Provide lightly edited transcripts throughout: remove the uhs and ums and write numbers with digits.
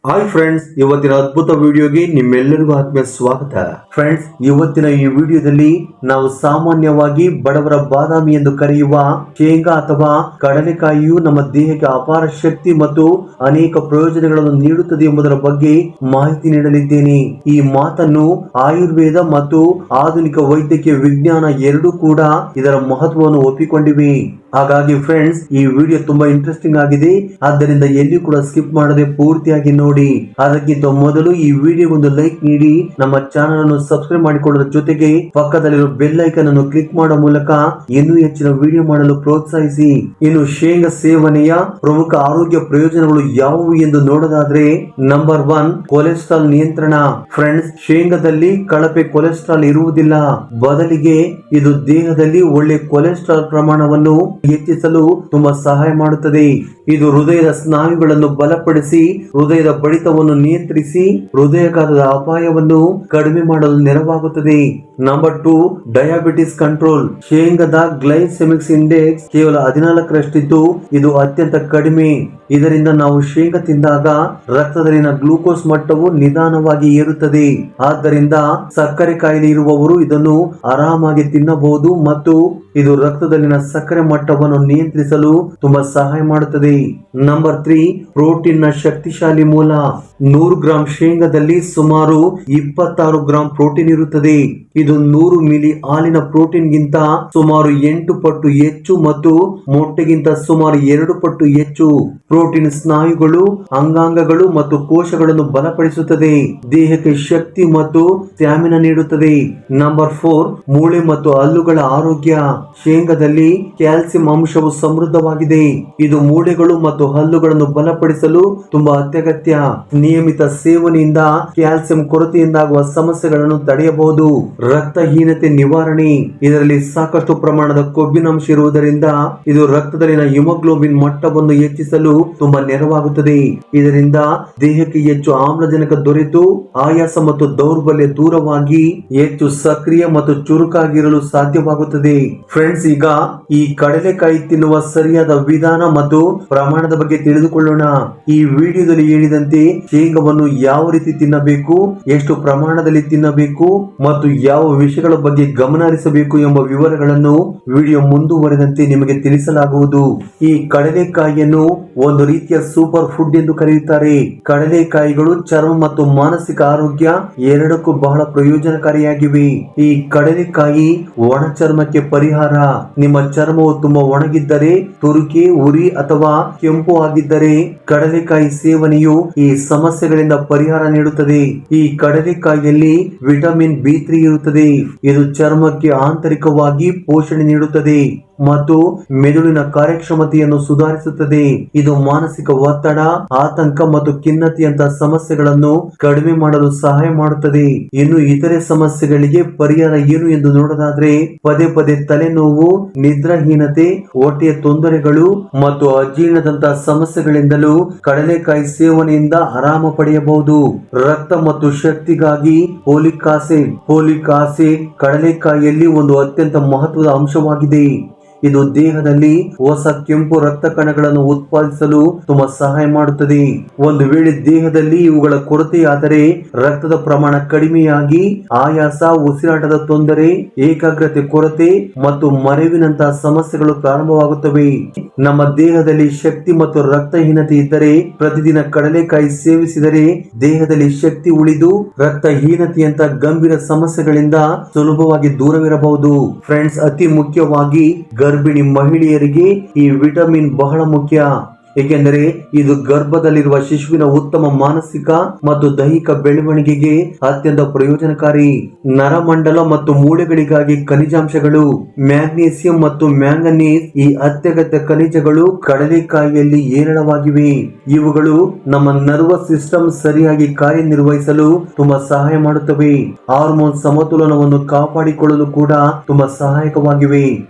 Hi friends, ಇವತ್ತಿನ ಅದ್ಭುತ ವಿಡಿಯೋಗೆ ನಿಮ್ಮೆಲ್ಲರಿಗೂ ಆತ್ಮೀಯ ಸ್ವಾಗತ. ಫ್ರೆಂಡ್ಸ್, ಇವತ್ತಿನ ಈ ವಿಡಿಯೋದಲ್ಲಿ ನಾವು ಸಾಮಾನ್ಯವಾಗಿ ಬಡವರ ಬಾದಾಮಿ ಎಂದು ಕರೆಯುವ ಶೇಂಗಾ ಅಥವಾ ಕಡಲೆಕಾಯಿಯು ನಮ್ಮ ದೇಹಕ್ಕೆ ಅಪಾರ ಶಕ್ತಿ ಮತ್ತು ಅನೇಕ ಪ್ರಯೋಜನಗಳನ್ನು ನೀಡುತ್ತದೆ ಎಂಬುದರ ಬಗ್ಗೆ ಮಾಹಿತಿ ನೀಡಲಿದ್ದೇನೆ. ಈ ಮಾತನ್ನು ಆಯುರ್ವೇದ ಮತ್ತು ಆಧುನಿಕ ವೈದ್ಯಕೀಯ ವಿಜ್ಞಾನ ಎರಡೂ ಕೂಡ ಇದರ ಮಹತ್ವವನ್ನು ಒಪ್ಪಿಕೊಂಡಿವೆ. ಹಾಗಾಗಿ ಫ್ರೆಂಡ್ಸ್, ಈ ವಿಡಿಯೋ ತುಂಬಾ ಇಂಟ್ರೆಸ್ಟಿಂಗ್ ಆಗಿದೆ. ಆದ್ದರಿಂದ ಎಲ್ಲಿ ಕೂಡ ಸ್ಕಿಪ್ ಮಾಡದೆ ಪೂರ್ತಿಯಾಗಿ ನೋಡಿ. ಅದಕ್ಕಿಂತ ಮೊದಲು ಈ ವಿಡಿಯೋ ಒಂದು ಲೈಕ್ ನೀಡಿ, ನಮ್ಮ ಚಾನೆಲ್ ಅನ್ನು ಸಬ್ಸ್ಕ್ರೈಬ್ ಮಾಡಿಕೊಳ್ಳುವ ಜೊತೆಗೆ ಪಕ್ಕದಲ್ಲಿರುವ ಬೆಲ್ ಐಕಾನ್ ಅನ್ನು ಕ್ಲಿಕ್ ಮಾಡುವ ಮೂಲಕ ಇನ್ನೂ ಹೆಚ್ಚಿನ ವಿಡಿಯೋ ಮಾಡಲು ಪ್ರೋತ್ಸಾಹಿಸಿ. ಇನ್ನು ಶೇಂಗಾ ಸೇವನೆಯ ಪ್ರಮುಖ ಆರೋಗ್ಯ ಪ್ರಯೋಜನಗಳು ಯಾವುವು ಎಂದು ನೋಡೋದಾದ್ರೆ, ನಂಬರ್ 1, ಕೊಲೆಸ್ಟ್ರಾಲ್ ನಿಯಂತ್ರಣ. ಫ್ರೆಂಡ್ಸ್, ಶೇಂಗಾದಲ್ಲಿ ಕಳಪೆ ಕೊಲೆಸ್ಟ್ರಾಲ್ ಇರುವುದಿಲ್ಲ. ಬದಲಿಗೆ ಇದು ದೇಹದಲ್ಲಿ ಒಳ್ಳೆ ಕೊಲೆಸ್ಟ್ರಾಲ್ ಪ್ರಮಾಣವನ್ನು ಹೆಚ್ಚಿಸಲು ತುಂಬಾ ಸಹಾಯ ಮಾಡುತ್ತದೆ. ಇದು ಹೃದಯದ ಸ್ನಾಯುಗಳನ್ನು ಬಲಪಡಿಸಿ ಹೃದಯದ ಬಡಿತವನ್ನು ನಿಯಂತ್ರಿಸಿ ಹೃದಯಾಘಾತದ ಅಪಾಯವನ್ನು ಕಡಿಮೆ ಮಾಡಲು ನೆರವಾಗುತ್ತದೆ. Number 2, diabetes control. ಶೇಂಗಾದ ಗ್ಲೈಸೆಮಿಕ್ ಇಂಡೆಕ್ಸ್ ಕೇವಲ 14ರಷ್ಟಿದ್ದು ಇದು ಅತ್ಯಂತ ಕಡಿಮೆ. ಇದರಿಂದ ನಾವು ಶೇಂಗಾ ತಿಂದಾಗ ರಕ್ತದಲ್ಲಿನ ಗ್ಲೂಕೋಸ್ ಮಟ್ಟವು ನಿಧಾನವಾಗಿ ಏರುತ್ತದೆ. ಆದ್ದರಿಂದ ಸಕ್ಕರೆ ಕಾಯಿಲೆ ಇರುವವರು ಇದನ್ನು ಆರಾಮಾಗಿ ತಿನ್ನಬಹುದು ಮತ್ತು ಇದು ರಕ್ತದಲ್ಲಿನ ಸಕ್ಕರೆ ಮಟ್ಟವನ್ನು ನಿಯಂತ್ರಿಸಲು ತುಂಬಾ ಸಹಾಯ ಮಾಡುತ್ತದೆ. ನಂಬರ್ 3, ಪ್ರೋಟೀನ್ ನ ಶಕ್ತಿಶಾಲಿ ಮೂಲ. 100 ಗ್ರಾಂ ಶೇಂಗಾದಲ್ಲಿ ಸುಮಾರು 26 ಗ್ರಾಂ ಪ್ರೋಟೀನ್ ಇರುತ್ತದೆ. ಇದು 100 ಮಿಲಿ ಹಾಲಿನ ಪ್ರೋಟೀನ್ ಗಿಂತ ಸುಮಾರು 8 ಪಟ್ಟು ಹೆಚ್ಚು ಮತ್ತು ಮೊಟ್ಟೆಗಿಂತ ಸುಮಾರು 2 ಪಟ್ಟು ಹೆಚ್ಚು. ಪ್ರೋಟೀನ್ ಸ್ನಾಯುಗಳು, ಅಂಗಾಂಗಗಳು ಮತ್ತು ಕೋಶಗಳನ್ನು ಬಲಪಡಿಸುತ್ತದೆ. ದೇಹಕ್ಕೆ ಶಕ್ತಿ ಮತ್ತು ಸ್ಟ್ಯಾಮಿನಾ ನೀಡುತ್ತದೆ. ನಂಬರ್ 4, ಮೂಳೆ ಮತ್ತು ಹಲ್ಲುಗಳ ಆರೋಗ್ಯ. ಶೇಂಗಾದಲ್ಲಿ ಕ್ಯಾಲ್ಸಿಯಂ ಅಂಶವು ಸಮೃದ್ಧವಾಗಿದೆ. ಇದು ಮೂಳೆಗಳು ಮತ್ತು ಹಲ್ಲುಗಳನ್ನು ಬಲಪಡಿಸಲು ತುಂಬಾ ಅತ್ಯಗತ್ಯ. ನಿಯಮಿತ ಸೇವನೆಯಿಂದ ಕ್ಯಾಲ್ಸಿಯಂ ಕೊರತೆಯಿಂದಾಗುವ ಸಮಸ್ಯೆಗಳನ್ನು ತಡೆಯಬಹುದು. ರಕ್ತಹೀನತೆ ನಿವಾರಣೆ. ಇದರಲ್ಲಿ ಸಾಕಷ್ಟು ಪ್ರಮಾಣದ ಕೊಬ್ಬಿನಾಂಶ ಇರುವುದರಿಂದ ಇದು ರಕ್ತದಲ್ಲಿನ ಹಿಮೋಗ್ಲೋಬಿನ್ ಮಟ್ಟವನ್ನು ಹೆಚ್ಚಿಸಲು ತುಂಬಾ ನೆರವಾಗುತ್ತದೆ. ಇದರಿಂದ ದೇಹಕ್ಕೆ ಹೆಚ್ಚು ಆಮ್ಲಜನಕ ದೊರೆತು ಆಯಾಸ ಮತ್ತು ದೌರ್ಬಲ್ಯ ದೂರವಾಗಿ ಹೆಚ್ಚು ಸಕ್ರಿಯ ಮತ್ತು ಚುರುಕಾಗಿರಲು ಸಾಧ್ಯವಾಗುತ್ತದೆ. ಫ್ರೆಂಡ್ಸ್, ಈಗ ಈ ಕಡಲೆಕಾಯಿ ತಿನ್ನುವ ಸರಿಯಾದ ವಿಧಾನ ಮತ್ತು ಪ್ರಮಾಣದ ಬಗ್ಗೆ ತಿಳಿದುಕೊಳ್ಳೋಣ. ಈ ವಿಡಿಯೋದಲ್ಲಿ ಹೇಳಿದಂತೆ ಶೇಂಗಾವನ್ನು ಯಾವ ರೀತಿ ತಿನ್ನಬೇಕು, ಎಷ್ಟು ಪ್ರಮಾಣದಲ್ಲಿ ತಿನ್ನಬೇಕು ಮತ್ತು ಯಾವ ವಿಷಯಗಳ ಬಗ್ಗೆ ಗಮನ ಹರಿಸಬೇಕು ಎಂಬ ವಿವರಗಳನ್ನು ವಿಡಿಯೋ ಮುಂದುವರೆದಂತೆ ನಿಮಗೆ ತಿಳಿಸಲಾಗುವುದು. ಈ ಕಡಲೆಕಾಯಿಯನ್ನು ಒಂದು ರೀತಿಯ ಸೂಪರ್ ಫುಡ್ ಎಂದು ಕರೆಯುತ್ತಾರೆ. ಕಡಲೆಕಾಯಿಗಳು ಚರ್ಮ ಮತ್ತು ಮಾನಸಿಕ ಆರೋಗ್ಯ ಎರಡಕ್ಕೂ ಬಹಳ ಪ್ರಯೋಜನಕಾರಿಯಾಗಿವೆ. ಈ ಕಡಲೆಕಾಯಿ ಒಣ ಚರ್ಮಕ್ಕೆ ಪರಿಹಾರ. ನಿಮ್ಮ ಚರ್ಮವು ತುಂಬಾ ಒಣಗಿದ್ದರೆ, ತುರುಕಿ, ಉರಿ ಅಥವಾ ಕೆಂಪು ಆಗಿದ್ದರೆ ಕಡಲೆಕಾಯಿ ಸೇವನೆಯು ಈ ಸಮಸ್ಯೆಗಳಿಂದ ಪರಿಹಾರ ನೀಡುತ್ತದೆ. ಈ ಕಡಲೆಕಾಯಿಯಲ್ಲಿ ವಿಟಮಿನ್ B3 ಇರುತ್ತದೆ. ಇದು ಚರ್ಮಕ್ಕೆ ಆಂತರಿಕವಾಗಿ ಪೋಷಣೆ ನೀಡುತ್ತದೆ ಮತ್ತು ಮೆದುಳಿನ ಕಾರ್ಯಕ್ಷಮತೆಯನ್ನು ಸುಧಾರಿಸುತ್ತದೆ. ಇದು ಮಾನಸಿಕ ಒತ್ತಡ, ಆತಂಕ ಮತ್ತು ಖಿನ್ನತೆಯಂತಹ ಸಮಸ್ಯೆಗಳನ್ನು ಕಡಿಮೆ ಮಾಡಲು ಸಹಾಯ ಮಾಡುತ್ತದೆ. ಇನ್ನು ಇತರೆ ಸಮಸ್ಯೆಗಳಿಗೆ ಪರಿಹಾರ ಏನು ಎಂದು ನೋಡೋದಾದ್ರೆ, ಪದೇ ಪದೇ ತಲೆನೋವು, ನಿದ್ರಾಹೀನತೆ, ಹೊಟ್ಟೆಯ ತೊಂದರೆಗಳು ಮತ್ತು ಅಜೀರ್ಣದಂತಹ ಸಮಸ್ಯೆಗಳಿಂದಲೂ ಕಡಲೆಕಾಯಿ ಸೇವನೆಯಿಂದ ಆರಾಮ ಪಡೆಯಬಹುದು. ರಕ್ತ ಮತ್ತು ಶಕ್ತಿಗಾಗಿ ಫೋಲಿಕ್ ಆಸಿಡ್ ಕಡಲೆಕಾಯಿಯಲ್ಲಿ ಒಂದು ಅತ್ಯಂತ ಮಹತ್ವದ ಅಂಶವಾಗಿದೆ. ಇದು ದೇಹದಲ್ಲಿ ಹೊಸ ಕೆಂಪು ರಕ್ತ ಕಣಗಳನ್ನು ಉತ್ಪಾದಿಸಲು ತುಂಬಾ ಸಹಾಯ ಮಾಡುತ್ತದೆ. ಒಂದು ವೇಳೆ ದೇಹದಲ್ಲಿ ಇವುಗಳ ಕೊರತೆಯಾದರೆ ರಕ್ತದ ಪ್ರಮಾಣ ಕಡಿಮೆಯಾಗಿ ಆಯಾಸ, ಉಸಿರಾಟದ ತೊಂದರೆ, ಏಕಾಗ್ರತೆ ಕೊರತೆ ಮತ್ತು ಮರೆವಿನಂತಹ ಸಮಸ್ಯೆಗಳು ಪ್ರಾರಂಭವಾಗುತ್ತವೆ. ನಮ್ಮ ದೇಹದಲ್ಲಿ ಶಕ್ತಿ ಮತ್ತು ರಕ್ತಹೀನತೆ ಇದ್ದರೆ ಪ್ರತಿದಿನ ಕಡಲೆಕಾಯಿ ಸೇವಿಸಿದರೆ ದೇಹದಲ್ಲಿ ಶಕ್ತಿ ಉಳಿದು ರಕ್ತಹೀನತೆಯಂತಹ ಗಂಭೀರ ಸಮಸ್ಯೆಗಳಿಂದ ಸುಲಭವಾಗಿ ದೂರವಿರಬಹುದು. ಫ್ರೆಂಡ್ಸ್, ಅತಿ ಮುಖ್ಯವಾಗಿ ಗರ್ಭಿಣಿ ಮಹಿಳೆಯರಿಗೆ ಈ ವಿಟಮಿನ್ ಬಹಳ ಮುಖ್ಯ. ಏಕೆಂದರೆ ಇದು ಗರ್ಭದಲ್ಲಿರುವ ಶಿಶುವಿನ ಉತ್ತಮ ಮಾನಸಿಕ ಮತ್ತು ದೈಹಿಕ ಬೆಳವಣಿಗೆಗೆ ಅತ್ಯಂತ ಪ್ರಯೋಜನಕಾರಿ. ನರಮಂಡಲ ಮತ್ತು ಮೂಳೆಗಳಿಗಾಗಿ ಖನಿಜಾಂಶಗಳು. ಮ್ಯಾಗ್ನೀಸಿಯಂ ಮತ್ತು ಮ್ಯಾಂಗನೀಸ್ ಈ ಅತ್ಯಗತ್ಯ ಖನಿಜಗಳು ಕಡಲೆಕಾಯಿಯಲ್ಲಿ ಹೇರಳವಾಗಿವೆ. ಇವುಗಳು ನಮ್ಮ ನರ್ವಸ್ ಸಿಸ್ಟಮ್ ಸರಿಯಾಗಿ ಕಾರ್ಯನಿರ್ವಹಿಸಲು ತುಂಬಾ ಸಹಾಯ ಮಾಡುತ್ತವೆ. ಹಾರ್ಮೋನ್ ಸಮತೋಲನವನ್ನು ಕಾಪಾಡಿಕೊಳ್ಳಲು ಕೂಡ ತುಂಬಾ ಸಹಾಯಕವಾಗಿವೆ.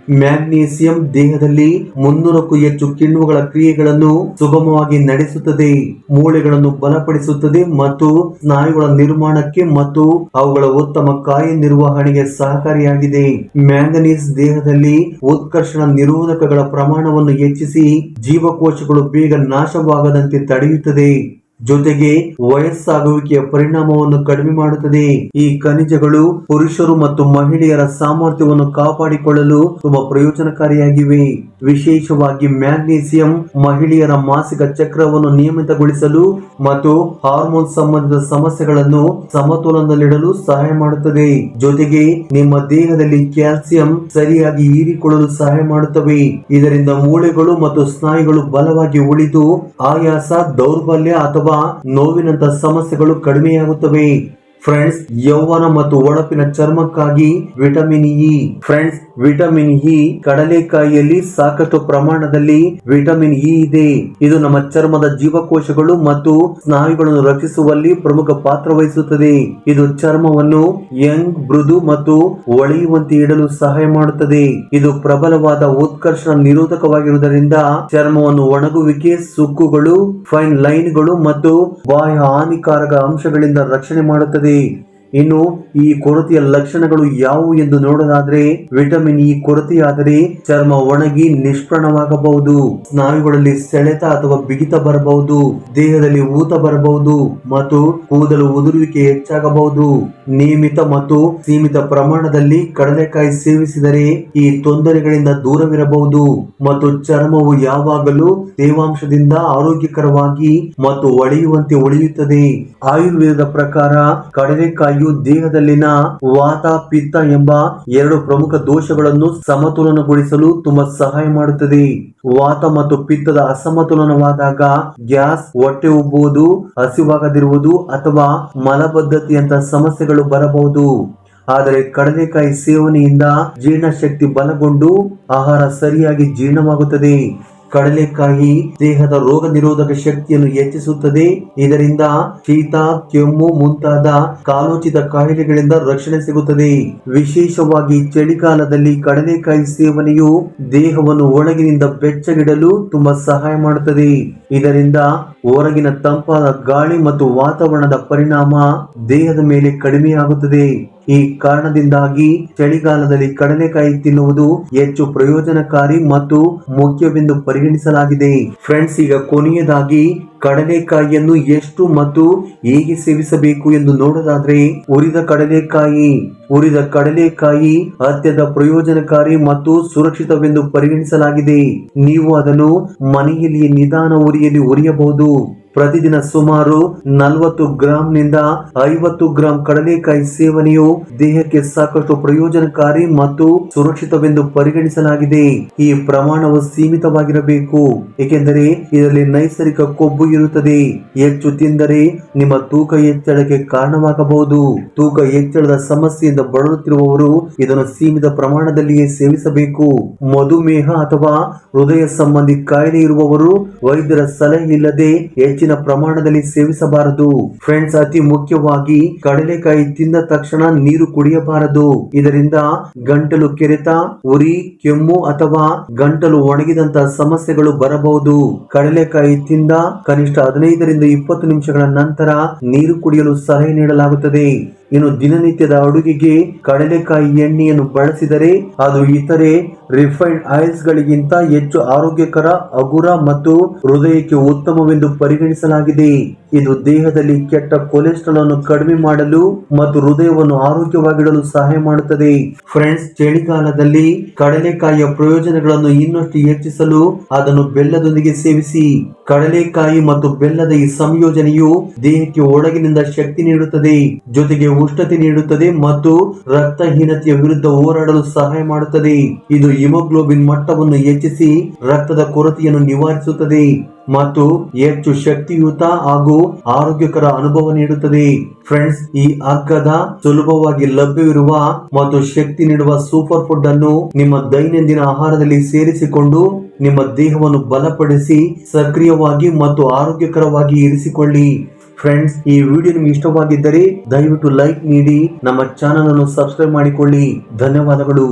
ಮ್ಯಾಗ್ನೀಸಿಯಂ ದೇಹದಲ್ಲಿ 300ಕ್ಕೂ ಹೆಚ್ಚು ಕಿಣ್ವಗಳ ಕ್ರಿಯೆಗಳನ್ನು ಸುಗಮವಾಗಿ ನಡೆಸುತ್ತದೆ, ಮೂಳೆಗಳನ್ನು ಬಲಪಡಿಸುತ್ತದೆ ಮತ್ತು ಸ್ನಾಯುಗಳ ನಿರ್ಮಾಣಕ್ಕೆ ಮತ್ತು ಅವುಗಳ ಉತ್ತಮ ಕಾರ್ಯನಿರ್ವಹಣೆಗೆ ಸಹಕಾರಿಯಾಗಿದೆ. ಮ್ಯಾಂಗನೀಸ್ ದೇಹದಲ್ಲಿ ಉತ್ಕರ್ಷಣ ನಿರೋಧಕಗಳ ಪ್ರಮಾಣವನ್ನು ಹೆಚ್ಚಿಸಿ ಜೀವಕೋಶಗಳು ಬೇಗ ನಾಶವಾಗದಂತೆ ತಡೆಯುತ್ತದೆ. ಜೊತೆಗೆ ವಯಸ್ಸಾಗುವಿಕೆಯ ಪರಿಣಾಮವನ್ನು ಕಡಿಮೆ ಮಾಡುತ್ತದೆ. ಈ ಖನಿಜಗಳು ಪುರುಷರು ಮತ್ತು ಮಹಿಳೆಯರ ಸಾಮರ್ಥ್ಯವನ್ನು ಕಾಪಾಡಿಕೊಳ್ಳಲು ತುಂಬಾ ಪ್ರಯೋಜನಕಾರಿಯಾಗಿವೆ. ವಿಶೇಷವಾಗಿ ಮ್ಯಾಗ್ನೀಸಿಯಂ ಮಹಿಳೆಯರ ಮಾಸಿಕ ಚಕ್ರವನ್ನು ನಿಯಮಿತಗೊಳಿಸಲು ಮತ್ತು ಹಾರ್ಮೋನ್ ಸಂಬಂಧಿತ ಸಮಸ್ಯೆಗಳನ್ನು ಸಮತೋಲನದಲ್ಲಿಡಲು ಸಹಾಯ ಮಾಡುತ್ತದೆ. ಜೊತೆಗೆ ನಿಮ್ಮ ದೇಹದಲ್ಲಿ ಕ್ಯಾಲ್ಸಿಯಂ ಸರಿಯಾಗಿ ಹೀರಿಕೊಳ್ಳಲು ಸಹಾಯ ಮಾಡುತ್ತವೆ. ಇದರಿಂದ ಮೂಳೆಗಳು ಮತ್ತು ಸ್ನಾಯುಗಳು ಬಲವಾಗಿ ಉಳಿದು ಆಯಾಸ, ದೌರ್ಬಲ್ಯ ಅಥವಾ ನೋವಿನಂತಹ ಸಮಸ್ಯೆಗಳು ಕಡಿಮೆಯಾಗುತ್ತವೆ. ಫ್ರೆಂಡ್ಸ್, ಯೌವನ ಮತ್ತು ಹೊಳಪಿನ ಚರ್ಮಕ್ಕಾಗಿ vitamin E. Friends, vitamin E ಕಡಲೆಕಾಯಿಯಲ್ಲಿ ಸಾಕಷ್ಟು ಪ್ರಮಾಣದಲ್ಲಿ ವಿಟಮಿನ್ ಇ ಇದೆ. ಇದು ನಮ್ಮ ಚರ್ಮದ ಜೀವಕೋಶಗಳು ಮತ್ತು ಸ್ನಾಯುಗಳನ್ನು ರಕ್ಷಿಸುವಲ್ಲಿ ಪ್ರಮುಖ ಪಾತ್ರ ವಹಿಸುತ್ತದೆ. ಇದು ಚರ್ಮವನ್ನು ಯಂಗ್, ಮೃದು ಮತ್ತು ಹೊಳೆಯುವಂತೆ ಇಡಲು ಸಹಾಯ ಮಾಡುತ್ತದೆ. ಇದು ಪ್ರಬಲವಾದ ಉತ್ಕರ್ಷಣ ನಿರೋಧಕವಾಗಿರುವುದರಿಂದ ಚರ್ಮವನ್ನು ಒಣಗುವಿಕೆ, ಸುಕ್ಕುಗಳು, ಫೈನ್ ಲೈನ್ಗಳು ಮತ್ತು ಬಾಹ್ಯ ಹಾನಿಕಾರಕ ಅಂಶಗಳಿಂದ ರಕ್ಷಣೆ ಮಾಡುತ್ತದೆ. ಇನ್ನು ಈ ಕೊರತೆಯ ಲಕ್ಷಣಗಳು ಯಾವುವು ಎಂದು ನೋಡೋದಾದ್ರೆ, ವಿಟಮಿನ್ ಇ ಕೊರತೆಯಾದರೆ ಚರ್ಮ ಒಣಗಿ ನಿಷ್ಪ್ರಾಣವಾಗಬಹುದು, ಸ್ನಾಯುಗಳಲ್ಲಿ ಸೆಳೆತ ಅಥವಾ ಬಿಗಿತ ಬರಬಹುದು, ದೇಹದಲ್ಲಿ ಊತ ಬರಬಹುದು ಮತ್ತು ಕೂದಲು ಉದುರುವಿಕೆ ಹೆಚ್ಚಾಗಬಹುದು. ನಿಯಮಿತ ಮತ್ತು ಸೀಮಿತ ಪ್ರಮಾಣದಲ್ಲಿ ಕಡಲೆಕಾಯಿ ಸೇವಿಸಿದರೆ ಈ ತೊಂದರೆಗಳಿಂದ ದೂರವಿರಬಹುದು ಮತ್ತು ಚರ್ಮವು ಯಾವಾಗಲೂ ತೇವಾಂಶದಿಂದ ಆರೋಗ್ಯಕರವಾಗಿ ಮತ್ತು ಹೊಳೆಯುವಂತೆ ಉಳಿಯುತ್ತದೆ. ಆಯುರ್ವೇದದ ಪ್ರಕಾರ ಕಡಲೆಕಾಯಿಯು ದೇಹದಲ್ಲಿನ ವಾತ, ಪಿತ್ತ ಎಂಬ ಎರಡು ಪ್ರಮುಖ ದೋಷಗಳನ್ನು ಸಮತೋಲನಗೊಳಿಸಲು ತುಂಬಾ ಸಹಾಯ ಮಾಡುತ್ತದೆ. ವಾತ ಮತ್ತು ಪಿತ್ತದ ಅಸಮತೋಲನವಾದಾಗ ಗ್ಯಾಸ್, ಹೊಟ್ಟೆ ಉಬ್ಬುವುದು, ಹಸಿವಾಗದಿರುವುದು ಅಥವಾ ಮಲಬದ್ಧತೆಯಂತಹ ಸಮಸ್ಯೆಗಳು ಬರಬಹುದು. ಆದರೆ ಕಡಲೆಕಾಯಿ ಸೇವನೆಯಿಂದ ಜೀರ್ಣಶಕ್ತಿ ಬಲಗೊಂಡು ಆಹಾರ ಸರಿಯಾಗಿ ಜೀರ್ಣವಾಗುತ್ತದೆ. ಕಡಲೆಕಾಯಿ ದೇಹದ ರೋಗ ನಿರೋಧಕ ಶಕ್ತಿಯನ್ನು ಹೆಚ್ಚಿಸುತ್ತದೆ. ಇದರಿಂದ ಶೀತ, ಕೆಮ್ಮು ಮುಂತಾದ ಕಾಲೋಚಿತ ಕಾಯಿಲೆಗಳಿಂದ ರಕ್ಷಣೆ ಸಿಗುತ್ತದೆ. ವಿಶೇಷವಾಗಿ ಚಳಿಗಾಲದಲ್ಲಿ ಕಡಲೆಕಾಯಿ ಸೇವನೆಯು ದೇಹವನ್ನು ಒಳಗಿನಿಂದ ಬೆಚ್ಚಗಿಡಲು ತುಂಬಾ ಸಹಾಯ ಮಾಡುತ್ತದೆ. ಇದರಿಂದ ಹೊರಗಿನ ತಂಪಾದ ಗಾಳಿ ಮತ್ತು ವಾತಾವರಣದ ಪರಿಣಾಮ ದೇಹದ ಮೇಲೆ ಕಡಿಮೆಯಾಗುತ್ತದೆ. ಈ ಕಾರಣದಿಂದಾಗಿ ಚಳಿಗಾಲದಲ್ಲಿ ಕಡಲೆಕಾಯಿ ತಿನ್ನುವುದು ಹೆಚ್ಚು ಪ್ರಯೋಜನಕಾರಿ ಮತ್ತು ಮುಖ್ಯವೆಂದು ಪರಿಗಣಿಸಲಾಗಿದೆ. ಫ್ರೆಂಡ್ಸ್, ಈಗ ಕೊನೆಯದಾಗಿ ಕಡಲೆಕಾಯಿಯನ್ನು ಎಷ್ಟು ಮತ್ತು ಹೇಗೆ ಸೇವಿಸಬೇಕು ಎಂದು ನೋಡೋದಾದ್ರೆ, ಹುರಿದ ಕಡಲೆಕಾಯಿ ಅತ್ಯಂತ ಪ್ರಯೋಜನಕಾರಿ ಮತ್ತು ಸುರಕ್ಷಿತವೆಂದು ಪರಿಗಣಿಸಲಾಗಿದೆ. ನೀವು ಅದನ್ನು ಮನೆಯಲ್ಲಿ ನಿಧಾನ ಉರಿಯಲ್ಲಿ ಹುರಿಯಬಹುದು. ಪ್ರತಿದಿನ ಸುಮಾರು 40 ಗ್ರಾಂನಿಂದ 50 ಗ್ರಾಂ ಕಡಲೆಕಾಯಿ ಸೇವನೆಯು ದೇಹಕ್ಕೆ ಸಾಕಷ್ಟು ಪ್ರಯೋಜನಕಾರಿ ಮತ್ತು ಸುರಕ್ಷಿತವೆಂದು ಪರಿಗಣಿಸಲಾಗಿದೆ. ಈ ಪ್ರಮಾಣವು ಸೀಮಿತವಾಗಿರಬೇಕು, ಏಕೆಂದರೆ ಇದರಲ್ಲಿ ನೈಸರ್ಗಿಕ ಕೊಬ್ಬು ಇರುತ್ತದೆ. ಹೆಚ್ಚು ತಿಂದರೆ ನಿಮ್ಮ ತೂಕ ಹೆಚ್ಚಳಕ್ಕೆ ಕಾರಣವಾಗಬಹುದು. ತೂಕ ಹೆಚ್ಚಳದ ಸಮಸ್ಯೆಯಿಂದ ಬಳಲುತ್ತಿರುವವರು ಇದನ್ನು ಸೀಮಿತ ಪ್ರಮಾಣದಲ್ಲಿಯೇ ಸೇವಿಸಬೇಕು. ಮಧುಮೇಹ ಅಥವಾ ಹೃದಯ ಸಂಬಂಧಿ ಕಾಯಿಲೆ ಇರುವವರು ವೈದ್ಯರ ಸಲಹೆ ಇಲ್ಲದೆ ಹೆಚ್ಚಿನ ಪ್ರಮಾಣದಲ್ಲಿ ಸೇವಿಸಬಾರದು. ಫ್ರೆಂಡ್ಸ್, ಅತಿ ಮುಖ್ಯವಾಗಿ ಕಡಲೆಕಾಯಿ ತಿಂದ ತಕ್ಷಣ ನೀರು ಕುಡಿಯಬಾರದು. ಇದರಿಂದ ಗಂಟಲು ಕೆರೆತ, ಉರಿ, ಕೆಮ್ಮು ಅಥವಾ ಗಂಟಲು ಒಣಗಿದಂತಹ ಸಮಸ್ಯೆಗಳು ಬರಬಹುದು. ಕಡಲೆಕಾಯಿ ತಿಂದ ಕನಿಷ್ಠ 15 ರಿಂದ 20 ನಿಮಿಷಗಳ ನಂತರ ನೀರು ಕುಡಿಯಲು ಸಲಹೆ ನೀಡಲಾಗುತ್ತದೆ. ಇನ್ನು ದಿನನಿತ್ಯದ ಅಡುಗೆಗೆ ಕಡಲೆಕಾಯಿ ಎಣ್ಣೆಯನ್ನು ಬಳಸಿದರೆ ಅದು ಇತರೆ ರಿಫೈನ್ಡ್ ಆಯಿಲ್ಸ್ ಗಳಿಗಿಂತ ಹೆಚ್ಚು ಆರೋಗ್ಯಕರ, ಹಗುರ ಮತ್ತು ಹೃದಯಕ್ಕೆ ಉತ್ತಮವೆಂದು ಪರಿಗಣಿಸಲಾಗಿದೆ. ಇದು ದೇಹದಲ್ಲಿ ಕೆಟ್ಟ ಕೊಲೆಸ್ಟ್ರಾಲ್ ಅನ್ನು ಕಡಿಮೆ ಮಾಡಲು ಮತ್ತು ಹೃದಯವನ್ನು ಆರೋಗ್ಯವಾಗಿಡಲು ಸಹಾಯ ಮಾಡುತ್ತದೆ. ಫ್ರೆಂಡ್ಸ್, ಚಳಿಗಾಲದಲ್ಲಿ ಕಡಲೆಕಾಯಿಯ ಪ್ರಯೋಜನಗಳನ್ನು ಇನ್ನಷ್ಟು ಹೆಚ್ಚಿಸಲು ಅದನ್ನು ಬೆಲ್ಲದೊಂದಿಗೆ ಸೇವಿಸಿ. ಕಡಲೆಕಾಯಿ ಮತ್ತು ಬೆಲ್ಲದ ಈ ಸಂಯೋಜನೆಯು ದೇಹಕ್ಕೆ ಒಳಗಿನಿಂದ ಶಕ್ತಿ ನೀಡುತ್ತದೆ, ಜೊತೆಗೆ ಉಷ್ಣತೆ ನೀಡುತ್ತದೆ ಮತ್ತು ರಕ್ತಹೀನತೆಯ ವಿರುದ್ಧ ಹೋರಾಡಲು ಸಹಾಯ ಮಾಡುತ್ತದೆ. ಇದು ಹಿಮೋಗ್ಲೋಬಿನ್ ಮಟ್ಟವನ್ನು ಹೆಚ್ಚಿಸಿ ರಕ್ತದ ಕೊರತೆಯನ್ನು ನಿವಾರಿಸುತ್ತದೆ ಮತ್ತು ಹೆಚ್ಚು ಶಕ್ತಿಯುತ ಹಾಗೂ ಆರೋಗ್ಯಕರ ಅನುಭವ ನೀಡುತ್ತದೆ. ಫ್ರೆಂಡ್ಸ್, ಈ ಅಗ್ಗದ ಸುಲಭವಾಗಿ ಲಭ್ಯವಿರುವ ಮತ್ತು ಶಕ್ತಿ ನೀಡುವ ಸೂಪರ್ ಫುಡ್ ಅನ್ನು ನಿಮ್ಮ ದೈನಂದಿನ ಆಹಾರದಲ್ಲಿ ಸೇರಿಸಿಕೊಂಡು ನಿಮ್ಮ ದೇಹವನ್ನು ಬಲಪಡಿಸಿ ಸಕ್ರಿಯವಾಗಿ ಮತ್ತು ಆರೋಗ್ಯಕರವಾಗಿ ಇರಿಸಿಕೊಳ್ಳಿ. ಫ್ರೆಂಡ್ಸ್, ಈ ವಿಡಿಯೋ ನಿಮಗೆ ಇಷ್ಟವಾಗಿದ್ದರೆ ದಯವಿಟ್ಟು ಲೈಕ್ ನೀಡಿ, ನಮ್ಮ ಚಾನಲ್ ಅನ್ನು ಸಬ್ಸ್ಕ್ರೈಬ್ ಮಾಡಿಕೊಳ್ಳಿ. ಧನ್ಯವಾದಗಳು.